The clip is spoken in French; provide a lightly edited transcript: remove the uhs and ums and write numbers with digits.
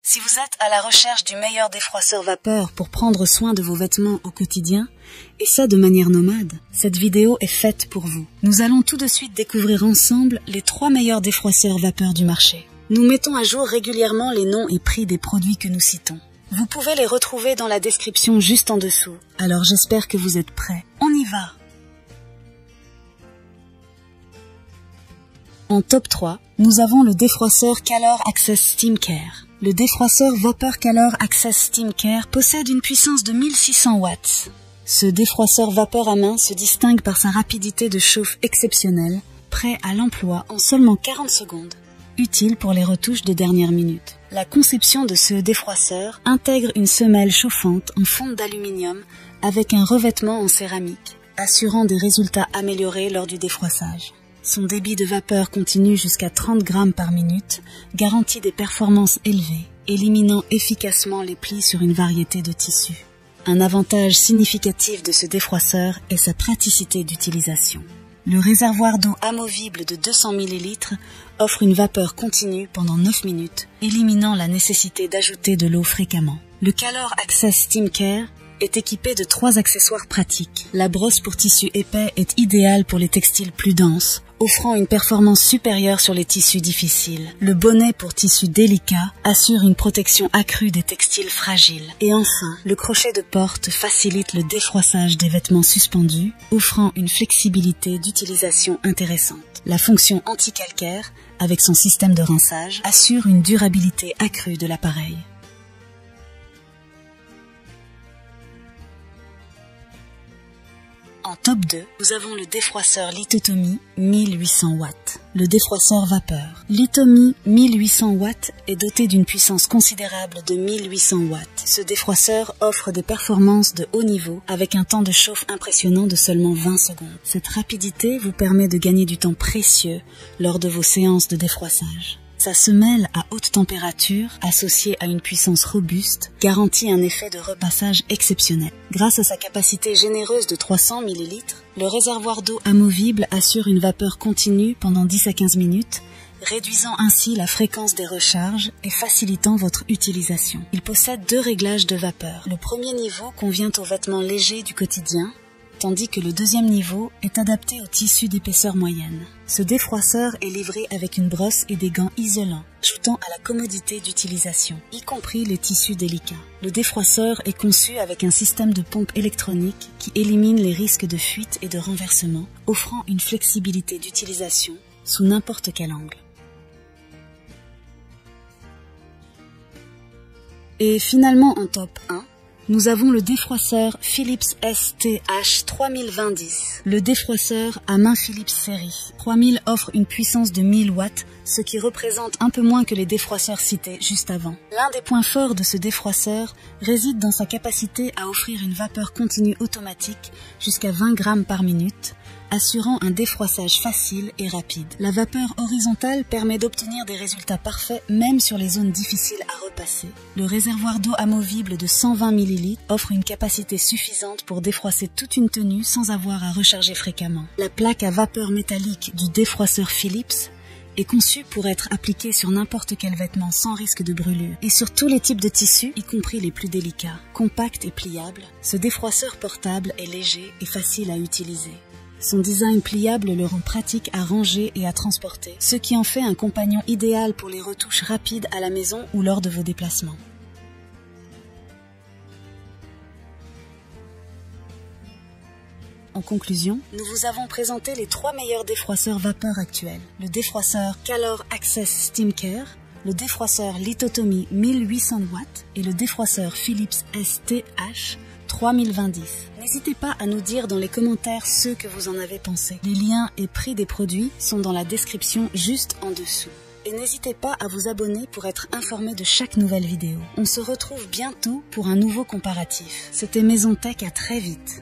Si vous êtes à la recherche du meilleur défroisseur vapeur pour prendre soin de vos vêtements au quotidien, et ça de manière nomade, cette vidéo est faite pour vous. Nous allons tout de suite découvrir ensemble les 3 meilleurs défroisseurs vapeur du marché. Nous mettons à jour régulièrement les noms et prix des produits que nous citons. Vous pouvez les retrouver dans la description juste en dessous. Alors j'espère que vous êtes prêts. On y va! En top 3, nous avons le défroisseur Calor Access Steam Care. Le défroisseur Vapor Calor Access Steam Care possède une puissance de 1600 watts. Ce défroisseur vapeur à main se distingue par sa rapidité de chauffe exceptionnelle, prêt à l'emploi en seulement 40 secondes, utile pour les retouches de dernière minute. La conception de ce défroisseur intègre une semelle chauffante en fonte d'aluminium avec un revêtement en céramique, assurant des résultats améliorés lors du défroissage. Son débit de vapeur continu jusqu'à 30 grammes par minute garantit des performances élevées, éliminant efficacement les plis sur une variété de tissus. Un avantage significatif de ce défroisseur est sa praticité d'utilisation. Le réservoir d'eau amovible de 200 ml offre une vapeur continue pendant 9 minutes, éliminant la nécessité d'ajouter de l'eau fréquemment. Le Calor Access Steam Care est équipé de 3 accessoires pratiques. La brosse pour tissu épais est idéale pour les textiles plus denses, offrant une performance supérieure sur les tissus difficiles. Le bonnet pour tissu délicat assure une protection accrue des textiles fragiles. Et enfin, le crochet de porte facilite le défroissage des vêtements suspendus, offrant une flexibilité d'utilisation intéressante. La fonction anti-calcaire, avec son système de rinçage, assure une durabilité accrue de l'appareil. En top 2, nous avons le défroisseur Lithotomie 1800 watts. Le défroisseur vapeur. Lithotomie 1800 watts est doté d'une puissance considérable de 1800 watts. Ce défroisseur offre des performances de haut niveau avec un temps de chauffe impressionnant de seulement 20 secondes. Cette rapidité vous permet de gagner du temps précieux lors de vos séances de défroissage. Sa semelle à haute température, associée à une puissance robuste, garantit un effet de repassage exceptionnel. Grâce à sa capacité généreuse de 300 ml, le réservoir d'eau amovible assure une vapeur continue pendant 10 à 15 minutes, réduisant ainsi la fréquence des recharges et facilitant votre utilisation. Il possède 2 réglages de vapeur. Le premier niveau convient aux vêtements légers du quotidien, tandis que le deuxième niveau est adapté au tissu d'épaisseur moyenne. Ce défroisseur est livré avec une brosse et des gants isolants, ajoutant à la commodité d'utilisation, y compris les tissus délicats. Le défroisseur est conçu avec un système de pompe électronique qui élimine les risques de fuite et de renversement, offrant une flexibilité d'utilisation sous n'importe quel angle. Et finalement en top 1, nous avons le défroisseur Philips STH 3020-10. Le défroisseur à main Philips série 3000 offre une puissance de 1000 watts, ce qui représente un peu moins que les défroisseurs cités juste avant. L'un des points forts de ce défroisseur réside dans sa capacité à offrir une vapeur continue automatique jusqu'à 20 grammes par minute, assurant un défroissage facile et rapide. La vapeur horizontale permet d'obtenir des résultats parfaits même sur les zones difficiles à repasser. Le réservoir d'eau amovible de 120 ml offre une capacité suffisante pour défroisser toute une tenue sans avoir à recharger fréquemment. La plaque à vapeur métallique du défroisseur Philips est conçu pour être appliqué sur n'importe quel vêtement sans risque de brûlure et sur tous les types de tissus, y compris les plus délicats. Compact et pliable, ce défroisseur portable est léger et facile à utiliser. Son design pliable le rend pratique à ranger et à transporter, ce qui en fait un compagnon idéal pour les retouches rapides à la maison ou lors de vos déplacements. En conclusion, nous vous avons présenté les 3 meilleurs défroisseurs vapeur actuels. Le défroisseur Calor Access Steam Care, le défroisseur Lithotomie 1800 watts et le défroisseur Philips STH 3020-10. N'hésitez pas à nous dire dans les commentaires ce que vous en avez pensé. Les liens et prix des produits sont dans la description juste en dessous. Et n'hésitez pas à vous abonner pour être informé de chaque nouvelle vidéo. On se retrouve bientôt pour un nouveau comparatif. C'était Maison Tech, à très vite.